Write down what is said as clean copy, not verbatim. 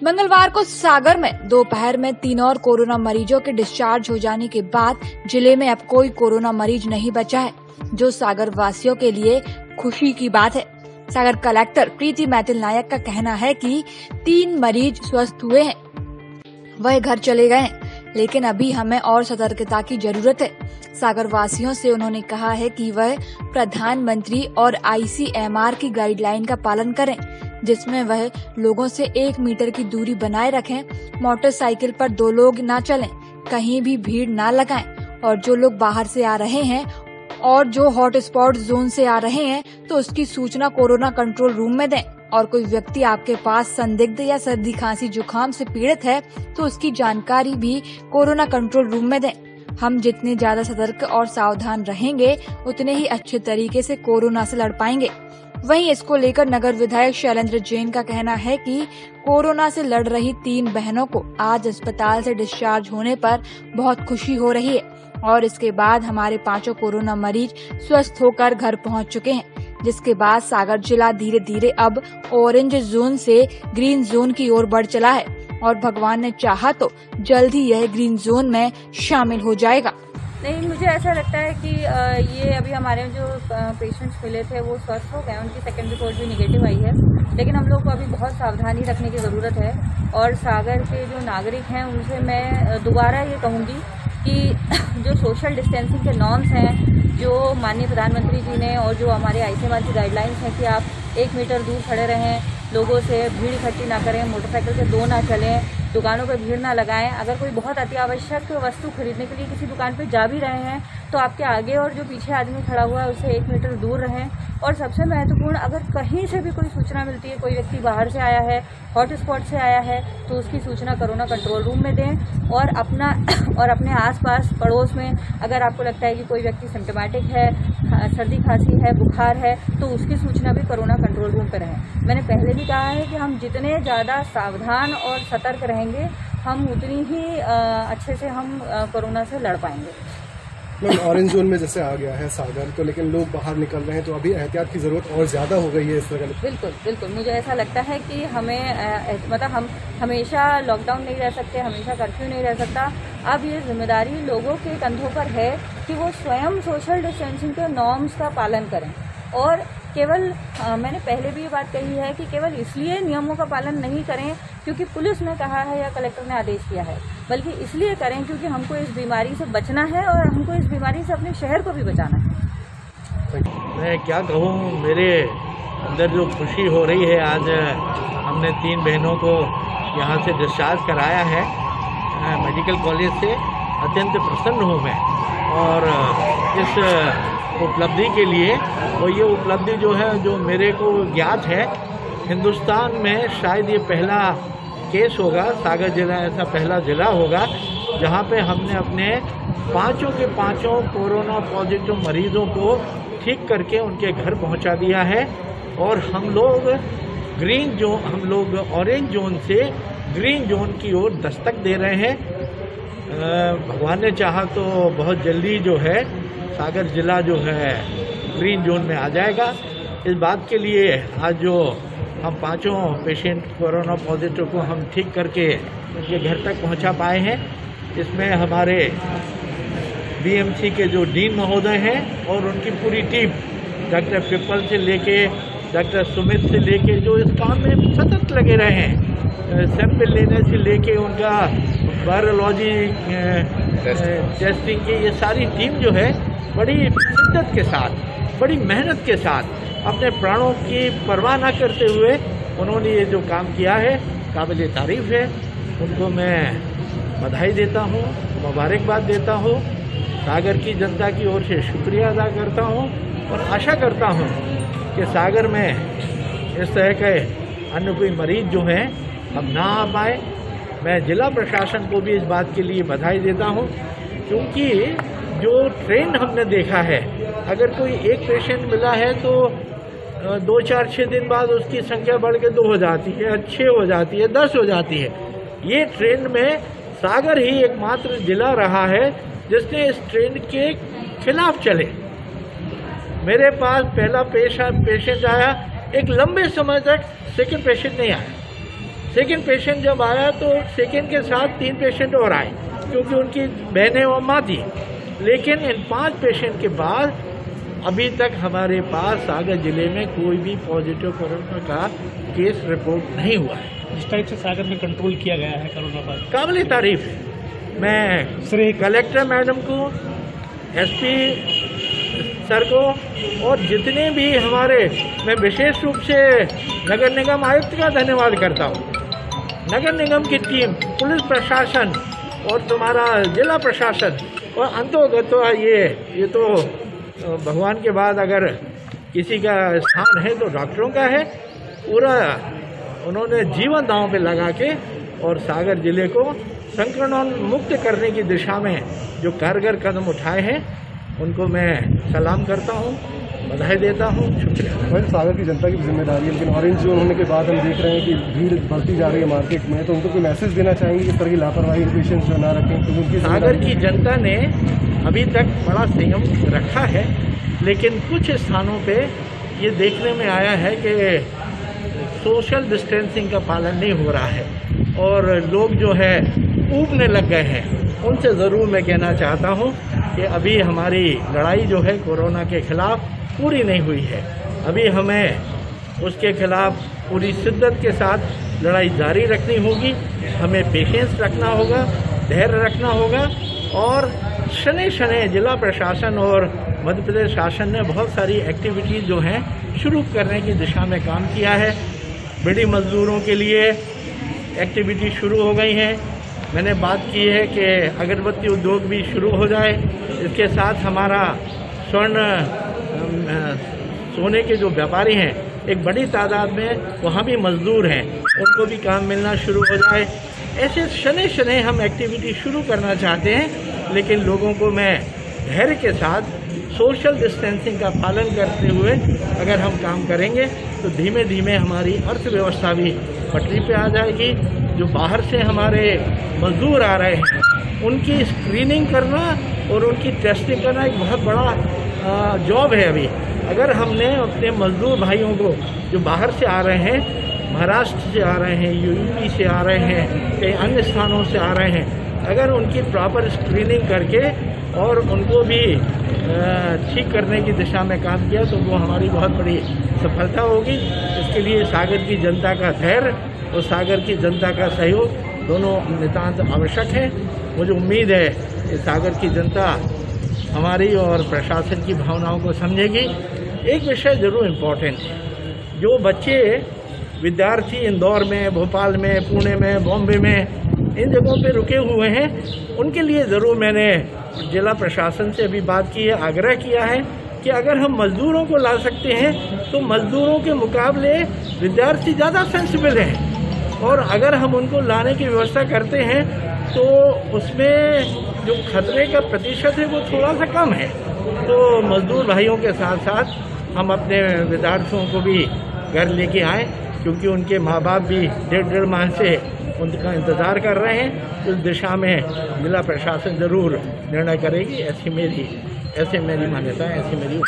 मंगलवार को सागर में दोपहर में 3 और कोरोना मरीजों के डिस्चार्ज हो जाने के बाद जिले में अब कोई कोरोना मरीज नहीं बचा है, जो सागर वासियों के लिए खुशी की बात है। सागर कलेक्टर प्रीति मैथिल नायक का कहना है कि 3 मरीज स्वस्थ हुए हैं, वह घर चले गए हैं, लेकिन अभी हमें और सतर्कता की जरूरत है। सागर वासियों से उन्होंने कहा है कि वह प्रधानमंत्री और ICMR की गाइडलाइन का पालन करें, जिसमें वह लोगों से 1 मीटर की दूरी बनाए रखें, मोटरसाइकिल पर 2 लोग न चलें, कहीं भी भीड़ न लगाएं, और जो लोग बाहर से आ रहे हैं और जो हॉटस्पॉट जोन से आ रहे हैं तो उसकी सूचना कोरोना कंट्रोल रूम में दें, और कोई व्यक्ति आपके पास संदिग्ध या सर्दी खांसी जुकाम से पीड़ित है तो उसकी जानकारी भी कोरोना कंट्रोल रूम में दें। हम जितने ज्यादा सतर्क और सावधान रहेंगे उतने ही अच्छे तरीके से कोरोना से लड़ पाएंगे। वहीं इसको लेकर नगर विधायक शैलेंद्र जैन का कहना है कि कोरोना से लड़ रही 3 बहनों को आज अस्पताल से डिस्चार्ज होने पर बहुत खुशी हो रही है, और इसके बाद हमारे 5 कोरोना मरीज स्वस्थ होकर घर पहुंच चुके हैं, जिसके बाद सागर जिला धीरे धीरे अब ऑरेंज जोन से ग्रीन जोन की ओर बढ़ चला है, और भगवान ने चाहा तो जल्द ही यह ग्रीन जोन में शामिल हो जाएगा। नहीं, मुझे ऐसा लगता है कि ये अभी हमारे जो पेशेंट्स मिले थे वो स्वस्थ हो गए, उनकी सेकंड रिपोर्ट भी निगेटिव आई है, लेकिन हम लोग को अभी बहुत सावधानी रखने की ज़रूरत है। और सागर के जो नागरिक हैं उनसे मैं दोबारा ये कहूँगी कि जो सोशल डिस्टेंसिंग के नॉर्म्स हैं, जो माननीय प्रधानमंत्री जी ने और जो हमारे ICMR की गाइडलाइंस हैं कि आप 1 मीटर दूर खड़े रहें, लोगों से भीड़ इकट्ठी ना करें, मोटरसाइकिल से 2 ना चलें, दुकानों पर भीड़ ना लगाएं। अगर कोई बहुत अति आवश्यक वस्तु खरीदने के लिए किसी दुकान पर जा भी रहे हैं तो आपके आगे और जो पीछे आदमी खड़ा हुआ है उससे 1 मीटर दूर रहें। और सबसे महत्वपूर्ण, अगर कहीं से भी कोई सूचना मिलती है, कोई व्यक्ति बाहर से आया है, हॉटस्पॉट से आया है, तो उसकी सूचना कोरोना कंट्रोल रूम में दें। और अपने आसपास पड़ोस में अगर आपको लगता है कि कोई व्यक्ति सिम्टोमेटिक है, सर्दी खांसी है, बुखार है, तो उसकी सूचना भी कोरोना कंट्रोल रूम पर रहें। मैंने पहले भी कहा है कि हम जितने ज़्यादा सावधान और सतर्क रहेंगे, हम उतनी ही अच्छे से हम कोरोना से लड़ पाएंगे। मैम, ऑरेंज जोन में जैसे आ गया है सागर तो, लेकिन लोग बाहर निकल रहे हैं तो अभी एहतियात की जरूरत और ज्यादा हो गई है इस तरह। बिल्कुल मुझे ऐसा लगता है कि हमें मतलब हम हमेशा लॉकडाउन नहीं रह सकते, हमेशा कर्फ्यू नहीं रह सकता। अब ये जिम्मेदारी लोगों के कंधों पर है कि वो स्वयं सोशल डिस्टेंसिंग के नॉर्म्स का पालन करें। और केवल मैंने पहले भी ये बात कही है कि केवल इसलिए नियमों का पालन नहीं करें क्योंकि पुलिस ने कहा है या कलेक्टर ने आदेश किया है, बल्कि इसलिए करें क्योंकि हमको इस बीमारी से बचना है और हमको इस बीमारी से अपने शहर को भी बचाना है। मैं क्या कहूँ, मेरे अंदर जो खुशी हो रही है, आज हमने 3 बहनों को यहाँ से डिस्चार्ज कराया है मेडिकल कॉलेज से। अत्यंत प्रसन्न हूँ मैं, और इस उपलब्धि के लिए, और ये उपलब्धि जो है, जो मेरे को ज्ञात है, हिंदुस्तान में शायद ये पहला केस होगा, सागर जिला ऐसा पहला जिला होगा जहाँ पे हमने अपने 5 के 5 कोरोना पॉजिटिव मरीजों को ठीक करके उनके घर पहुँचा दिया है। और हम लोग ऑरेंज जोन से ग्रीन जोन की ओर दस्तक दे रहे हैं। भगवान ने चाहा तो बहुत जल्दी जो है सागर जिला जो है ग्रीन जोन में आ जाएगा। इस बात के लिए आज जो हम 5 पेशेंट कोरोना पॉजिटिव को हम ठीक करके उनके घर तक पहुंचा पाए हैं, इसमें हमारे BMC के जो डीन महोदय हैं और उनकी पूरी टीम, डॉक्टर पिपल से लेके डॉक्टर सुमित से लेके, जो इस काम में सतत लगे रहे हैं, सैंपल लेने से लेके उनका वायरोलॉजी टेस्टिंग की ये सारी टीम जो है बड़ी शिद्दत के साथ, बड़ी मेहनत के साथ, अपने प्राणों की परवाह न करते हुए उन्होंने ये जो काम किया है, काबिल तारीफ़ है। उनको मैं बधाई देता हूँ, मुबारकबाद देता हूँ, सागर की जनता की ओर से शुक्रिया अदा करता हूँ, और आशा करता हूँ कि सागर में इस तरह के अन्य कोई मरीज जो हैं अब ना आ पाए। मैं जिला प्रशासन को भी इस बात के लिए बधाई देता हूँ, क्योंकि जो ट्रेंड हमने देखा है, अगर कोई एक पेशेंट मिला है तो 2, 4, 6 दिन बाद उसकी संख्या बढ़ के 2 हो जाती है, 6 हो जाती है, 10 हो जाती है। ये ट्रेंड में सागर ही एकमात्र जिला रहा है जिसने इस ट्रेंड के खिलाफ चले। मेरे पास पहला पेशेंट आया, एक लंबे समय तक सेकंड पेशेंट नहीं आया, सेकेंड पेशेंट जब आया तो सेकेंड के साथ 3 पेशेंट और आए, क्योंकि उनकी बहनें और माँ थी। लेकिन इन 5 पेशेंट के बाद अभी तक हमारे पास सागर जिले में कोई भी पॉजिटिव कोरोना का केस रिपोर्ट नहीं हुआ है। जिस टाइप से सागर में कंट्रोल किया गया है कोरोना पर, काबिल तारीफ है। मैं कलेक्टर मैडम को, एसपी सर को और जितने भी हमारे, मैं विशेष रूप से नगर निगम आयुक्त का धन्यवाद करता हूँ। नगर निगम की टीम, पुलिस प्रशासन और तुम्हारा जिला प्रशासन और अंतोगत ये तो भगवान के बाद अगर किसी का स्थान है तो डॉक्टरों का है। पूरा उन्होंने जीवन दांव पे लगा के और सागर जिले को संक्रमण मुक्त करने की दिशा में जो कारगर कदम उठाए हैं उनको मैं सलाम करता हूं, बधाई देता हूं, शुक्रिया। भाई सागर की जनता की जिम्मेदारी है, लेकिन ऑरेंज जोन होने के बाद हम देख रहे हैं कि भीड़ बढ़ती जा रही है मार्केट में, तो उनको कोई मैसेज देना चाहेंगे इस तरह की लापरवाही पेशेंट जो ना रखें? तो उनकी सागर की जनता ने अभी तक बड़ा संयम रखा है, लेकिन कुछ स्थानों पे ये देखने में आया है कि सोशल डिस्टेंसिंग का पालन नहीं हो रहा है और लोग जो है ऊबने लग गए हैं। उनसे ज़रूर मैं कहना चाहता हूँ कि अभी हमारी लड़ाई जो है कोरोना के खिलाफ पूरी नहीं हुई है। अभी हमें उसके खिलाफ पूरी शिद्दत के साथ लड़ाई जारी रखनी होगी। हमें पेशेंस रखना होगा, धैर्य रखना होगा और शनै शनै जिला प्रशासन और मध्य प्रदेश शासन ने बहुत सारी एक्टिविटीज़ जो हैं शुरू करने की दिशा में काम किया है। बीड़ी मजदूरों के लिए एक्टिविटी शुरू हो गई हैं। मैंने बात की है कि अगरबत्ती उद्योग भी शुरू हो जाए। इसके साथ हमारा सोने के जो व्यापारी हैं एक बड़ी तादाद में वहाँ भी मजदूर हैं, उनको भी काम मिलना शुरू हो जाए। ऐसे शनै शनै हम एक्टिविटी शुरू करना चाहते हैं, लेकिन लोगों को मैं धैर्य के साथ सोशल डिस्टेंसिंग का पालन करते हुए अगर हम काम करेंगे तो धीमे धीमे हमारी अर्थव्यवस्था भी पटरी पे आ जाएगी। जो बाहर से हमारे मजदूर आ रहे हैं उनकी स्क्रीनिंग करना और उनकी टेस्टिंग करना एक बहुत बड़ा जॉब है। अभी अगर हमने अपने मजदूर भाइयों को जो बाहर से आ रहे हैं, महाराष्ट्र से आ रहे हैं, यूपी से आ रहे हैं, कई अन्य स्थानों से आ रहे हैं, अगर उनकी प्रॉपर स्क्रीनिंग करके और उनको भी ठीक करने की दिशा में काम किया तो वो हमारी बहुत बड़ी सफलता होगी। इसके लिए सागर की जनता का धैर्य और सागर की जनता का सहयोग दोनों नितांत आवश्यक है। मुझे उम्मीद है कि सागर की जनता हमारी और प्रशासन की भावनाओं को समझेगी। एक विषय ज़रूर इम्पोर्टेंट है, जो बच्चे विद्यार्थी इंदौर में, भोपाल में, पुणे में, बॉम्बे में इन जगहों पे रुके हुए हैं, उनके लिए ज़रूर मैंने जिला प्रशासन से अभी बात की है, आग्रह किया है कि अगर हम मज़दूरों को ला सकते हैं तो मज़दूरों के मुकाबले विद्यार्थी ज़्यादा सेंसिबल हैं और अगर हम उनको लाने की व्यवस्था करते हैं तो उसमें जो खतरे का प्रतिशत है वो थोड़ा सा कम है। तो मज़दूर भाइयों के साथ साथ हम अपने विद्यार्थियों को भी घर लेके आएँ, क्योंकि उनके माँ बाप भी डेढ़ माह से उनका इंतज़ार कर रहे हैं। उस दिशा में जिला प्रशासन ज़रूर निर्णय करेगी, ऐसी मेरी मान्यता है, ऐसी मेरी